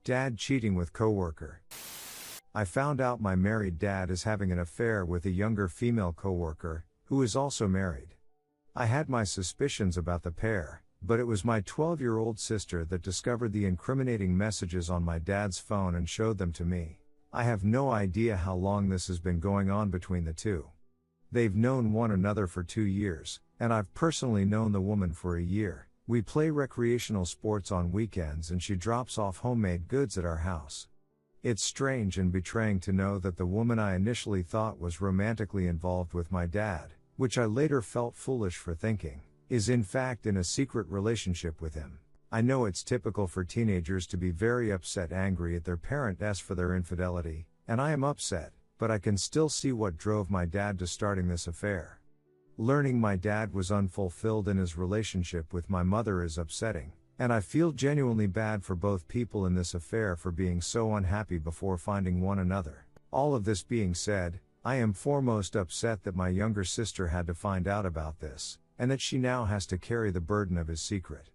Dad cheating with coworker. I found out my married dad is having an affair with a younger female coworker, who is also married. I had my suspicions about the pair, but it was my 12-year-old sister that discovered the incriminating messages on my dad's phone and showed them to me. I have no idea how long this has been going on between the two. They've known one another for 2 years, and I've personally known the woman for a year. We play recreational sports on weekends and she drops off homemade goods at our house. It's strange and betraying to know that the woman I initially thought was romantically involved with my dad, which I later felt foolish for thinking, is in fact in a secret relationship with him. I know it's typical for teenagers to be very upset, angry at their parents for their infidelity, and I am upset, but I can still see what drove my dad to starting this affair. Learning my dad was unfulfilled in his relationship with my mother is upsetting, and I feel genuinely bad for both people in this affair for being so unhappy before finding one another. All of this being said, I am foremost upset that my younger sister had to find out about this, and that she now has to carry the burden of his secret.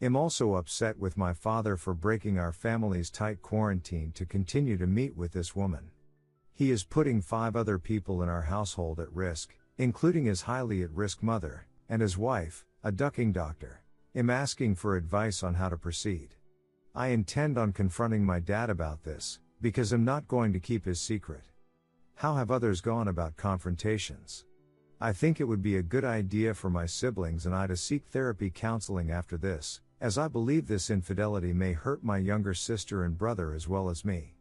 I'm also upset with my father for breaking our family's tight quarantine to continue to meet with this woman. He is putting 5 other people in our household at risk, including his highly at-risk mother, and his wife, a ducking doctor. I'm asking for advice on how to proceed. I intend on confronting my dad about this, because I'm not going to keep his secret. How have others gone about confrontations? I think it would be a good idea for my siblings and I to seek therapy counseling after this, as I believe this infidelity may hurt my younger sister and brother as well as me.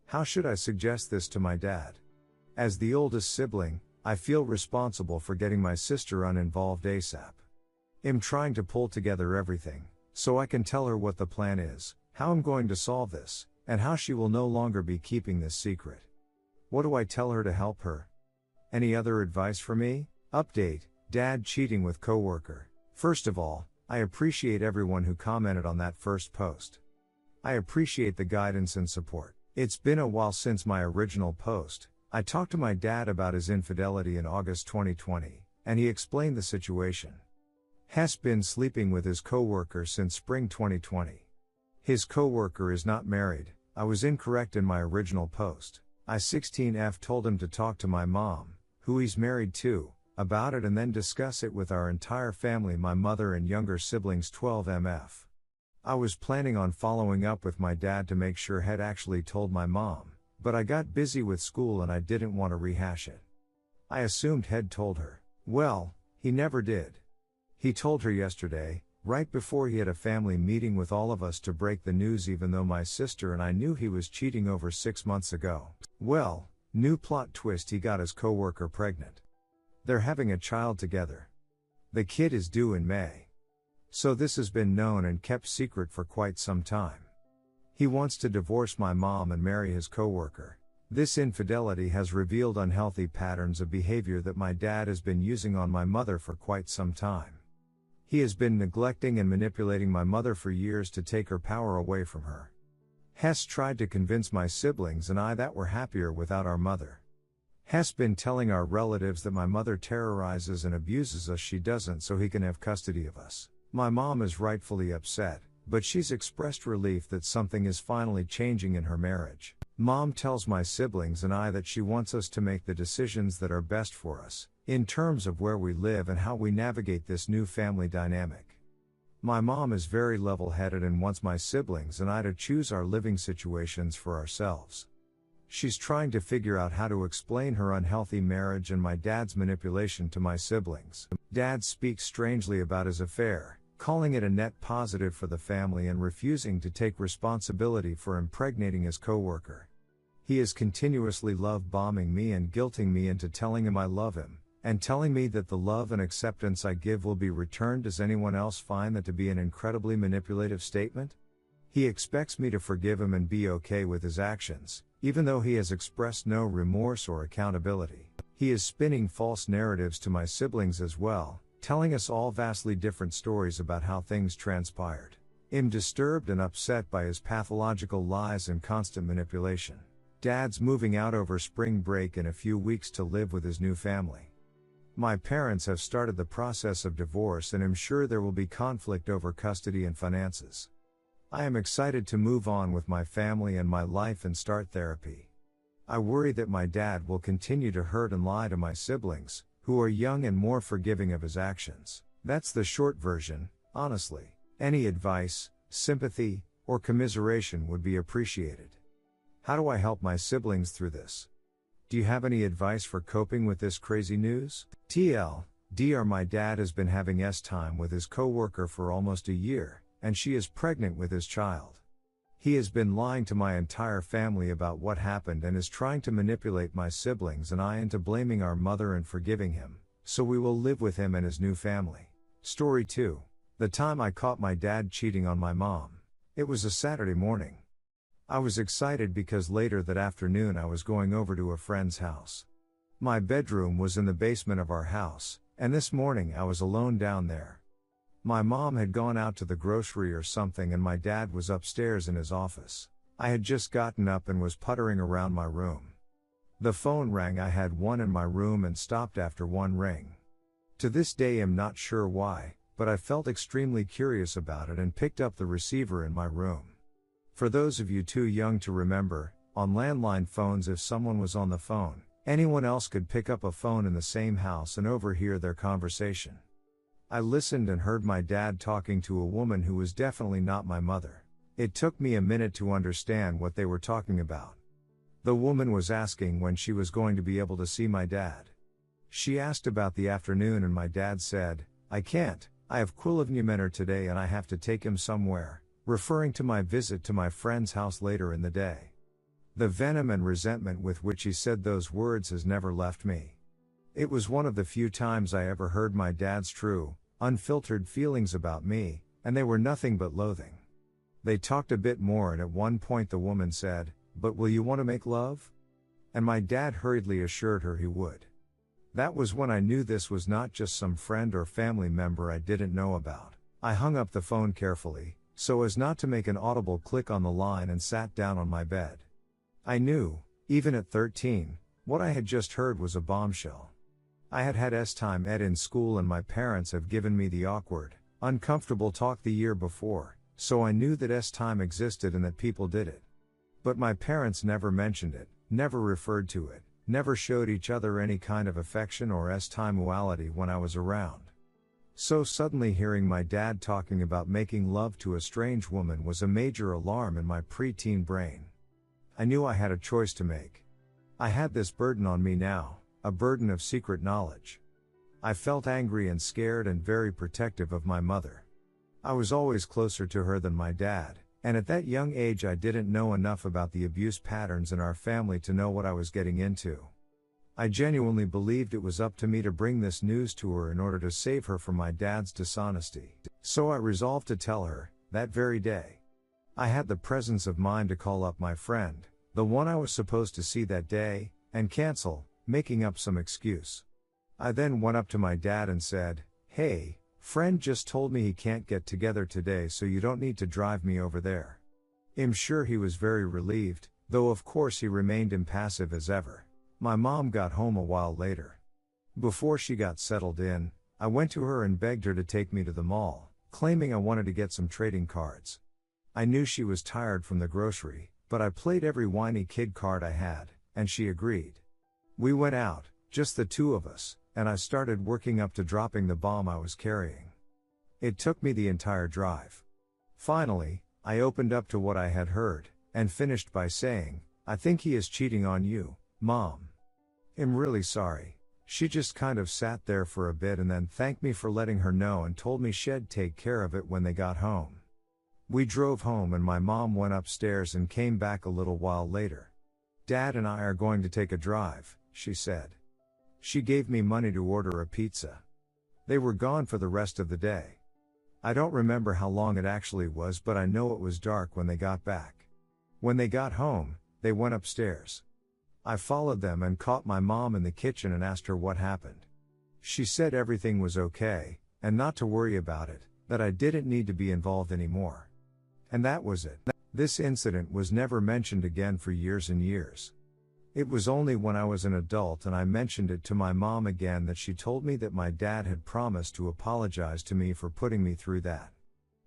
How should I suggest this to my dad? As the oldest sibling, I feel responsible for getting my sister uninvolved ASAP. I'm trying to pull together everything, so I can tell her what the plan is, how I'm going to solve this, and how she will no longer be keeping this secret. What do I tell her to help her? Any other advice for me? Update: Dad cheating with coworker. First of all, I appreciate everyone who commented on that first post. I appreciate the guidance and support. It's been a while since my original post. I talked to my dad about his infidelity in August 2020, and he explained the situation. Has been sleeping with his coworker since spring 2020. His coworker is not married. I was incorrect in my original post. I 16F told him to talk to my mom, who he's married to, about it and then discuss it with our entire family, my mother and younger siblings 12MF. I was planning on following up with my dad to make sure he'd actually told my mom, but I got busy with school and I didn't want to rehash it. I assumed he'd told her. Well, he never did. He told her yesterday, right before he had a family meeting with all of us to break the news, even though my sister and I knew he was cheating over 6 months ago. Well, new plot twist, he got his coworker pregnant. They're having a child together. The kid is due in May. So this has been known and kept secret for quite some time. He wants to divorce my mom and marry his coworker. This infidelity has revealed unhealthy patterns of behavior that my dad has been using on my mother for quite some time. He has been neglecting and manipulating my mother for years to take her power away from her. Hess tried to convince my siblings and I that we're happier without our mother. Hess been telling our relatives that my mother terrorizes and abuses us, she doesn't, so he can have custody of us. My mom is rightfully upset, but she's expressed relief that something is finally changing in her marriage. Mom tells my siblings and I that she wants us to make the decisions that are best for us, in terms of where we live and how we navigate this new family dynamic. My mom is very level-headed and wants my siblings and I to choose our living situations for ourselves. She's trying to figure out how to explain her unhealthy marriage and my dad's manipulation to my siblings. Dad speaks strangely about his affair, calling it a net positive for the family and refusing to take responsibility for impregnating his coworker. He is continuously love-bombing me and guilting me into telling him I love him, and telling me that the love and acceptance I give will be returned. Does anyone else find that to be an incredibly manipulative statement? He expects me to forgive him and be okay with his actions, even though he has expressed no remorse or accountability. He is spinning false narratives to my siblings as well, telling us all vastly different stories about how things transpired. I'm disturbed and upset by his pathological lies and constant manipulation. Dad's moving out over spring break in a few weeks to live with his new family. My parents have started the process of divorce and I'm sure there will be conflict over custody and finances. I am excited to move on with my family and my life and start therapy. I worry that my dad will continue to hurt and lie to my siblings, who are young and more forgiving of his actions. That's the short version, honestly. Any advice, sympathy, or commiseration would be appreciated. How do I help my siblings through this? Do you have any advice for coping with this crazy news? TLDR, my dad has been having time with his coworker for almost a year, and she is pregnant with his child. He has been lying to my entire family about what happened and is trying to manipulate my siblings and I into blaming our mother and forgiving him, so we will live with him and his new family. Story 2. The time I caught my dad cheating on my mom. It was a Saturday morning. I was excited because later that afternoon I was going over to a friend's house. My bedroom was in the basement of our house, and this morning I was alone down there. My mom had gone out to the grocery or something and my dad was upstairs in his office. I had just gotten up and was puttering around my room. The phone rang. I had one in my room and stopped after one ring. To this day I'm not sure why, but I felt extremely curious about it and picked up the receiver in my room. For those of you too young to remember, on landline phones if someone was on the phone, anyone else could pick up a phone in the same house and overhear their conversation. I listened and heard my dad talking to a woman who was definitely not my mother. It took me a minute to understand what they were talking about. The woman was asking when she was going to be able to see my dad. She asked about the afternoon and my dad said, "I can't, I have Quilivnumener today and I have to take him somewhere," referring to my visit to my friend's house later in the day. The venom and resentment with which he said those words has never left me. It was one of the few times I ever heard my dad's true, unfiltered feelings about me, and they were nothing but loathing. They talked a bit more and at one point the woman said, "But will you want to make love?" And my dad hurriedly assured her he would. That was when I knew this was not just some friend or family member I didn't know about. I hung up the phone carefully, so as not to make an audible click on the line and sat down on my bed. I knew, even at 13, what I had just heard was a bombshell. I had had time ed in school and my parents have given me the awkward, uncomfortable talk the year before, so I knew that time existed and that people did it. But my parents never mentioned it, never referred to it, never showed each other any kind of affection or timeality when I was around. So suddenly hearing my dad talking about making love to a strange woman was a major alarm in my preteen brain. I knew I had a choice to make. I had this burden on me now, a burden of secret knowledge. I felt angry and scared and very protective of my mother. I was always closer to her than my dad, and at that young age I didn't know enough about the abuse patterns in our family to know what I was getting into. I genuinely believed it was up to me to bring this news to her in order to save her from my dad's dishonesty. So I resolved to tell her, that very day. I had the presence of mind to call up my friend, the one I was supposed to see that day, and cancel, making up some excuse. I then went up to my dad and said, "Hey, friend just told me he can't get together today so you don't need to drive me over there." I'm sure he was very relieved, though of course he remained impassive as ever. My mom got home a while later. Before she got settled in, I went to her and begged her to take me to the mall, claiming I wanted to get some trading cards. I knew she was tired from the grocery, but I played every whiny kid card I had, and she agreed. We went out, just the two of us, and I started working up to dropping the bomb I was carrying. It took me the entire drive. Finally, I opened up to what I had heard, and finished by saying, "I think he is cheating on you, Mom. I'm really sorry." She just kind of sat there for a bit and then thanked me for letting her know and told me she'd take care of it when they got home. We drove home and my mom went upstairs and came back a little while later. "Dad and I are going to take a drive," she said. She gave me money to order a pizza. They were gone for the rest of the day. I don't remember how long it actually was, but I know it was dark when they got back. When they got home, they went upstairs. I followed them and caught my mom in the kitchen and asked her what happened. She said everything was okay, and not to worry about it, that I didn't need to be involved anymore. And that was it. This incident was never mentioned again for years and years. It was only when I was an adult and I mentioned it to my mom again that she told me that my dad had promised to apologize to me for putting me through that.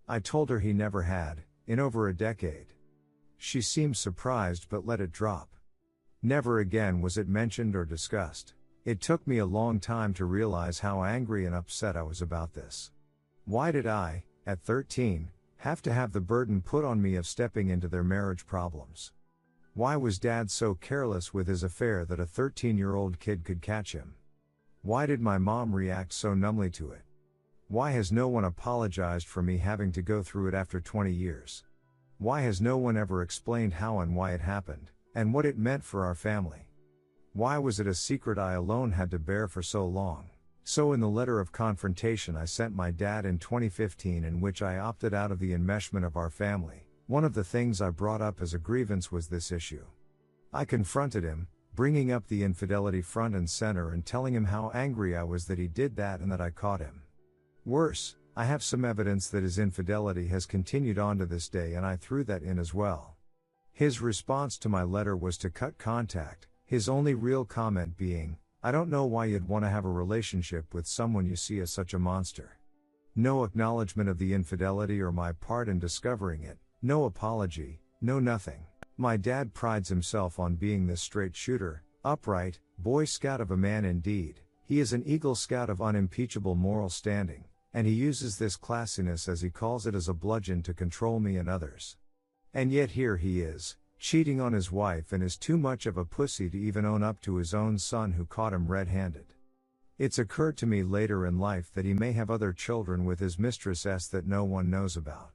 I told her he never had, in over a decade. She seemed surprised but let it drop. Never again was it mentioned or discussed. It took me a long time to realize how angry and upset I was about this. Why did I, at 13, have to have the burden put on me of stepping into their marriage problems? Why was Dad so careless with his affair that a 13-year-old kid could catch him? Why did my mom react so numbly to it? Why has no one apologized for me having to go through it after 20 years? Why has no one ever explained how and why it happened, and what it meant for our family? Why was it a secret I alone had to bear for so long? So in the letter of confrontation I sent my dad in 2015, in which I opted out of the enmeshment of our family, one of the things I brought up as a grievance was this issue. I confronted him, bringing up the infidelity front and center and telling him how angry I was that he did that and that I caught him. Worse, I have some evidence that his infidelity has continued on to this day, and I threw that in as well. His response to my letter was to cut contact, his only real comment being, "I don't know why you'd want to have a relationship with someone you see as such a monster." No acknowledgement of the infidelity or my part in discovering it, no apology, no nothing. My dad prides himself on being this straight shooter, upright, Boy Scout of a man indeed. He is an Eagle Scout of unimpeachable moral standing, and he uses this classiness, as he calls it, as a bludgeon to control me and others. And yet here he is, cheating on his wife, and is too much of a pussy to even own up to his own son who caught him red-handed. It's occurred to me later in life that he may have other children with his mistress that no one knows about.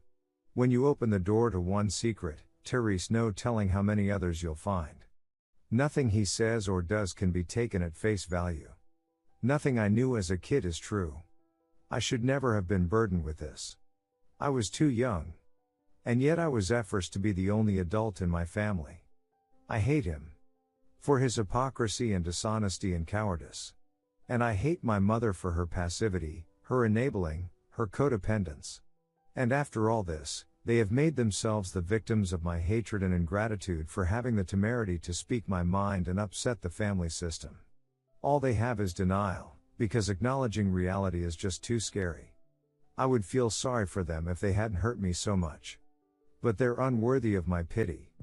When you open the door to one secret, Therese, no telling how many others you'll find. Nothing he says or does can be taken at face value. Nothing I knew as a kid is true. I should never have been burdened with this. I was too young. And yet I was efforts to be the only adult in my family. I hate him for his hypocrisy and dishonesty and cowardice. And I hate my mother for her passivity, her enabling, her codependence. And after all this, they have made themselves the victims of my hatred and ingratitude for having the temerity to speak my mind and upset the family system. All they have is denial, because acknowledging reality is just too scary. I would feel sorry for them if they hadn't hurt me so much. But they're unworthy of my pity.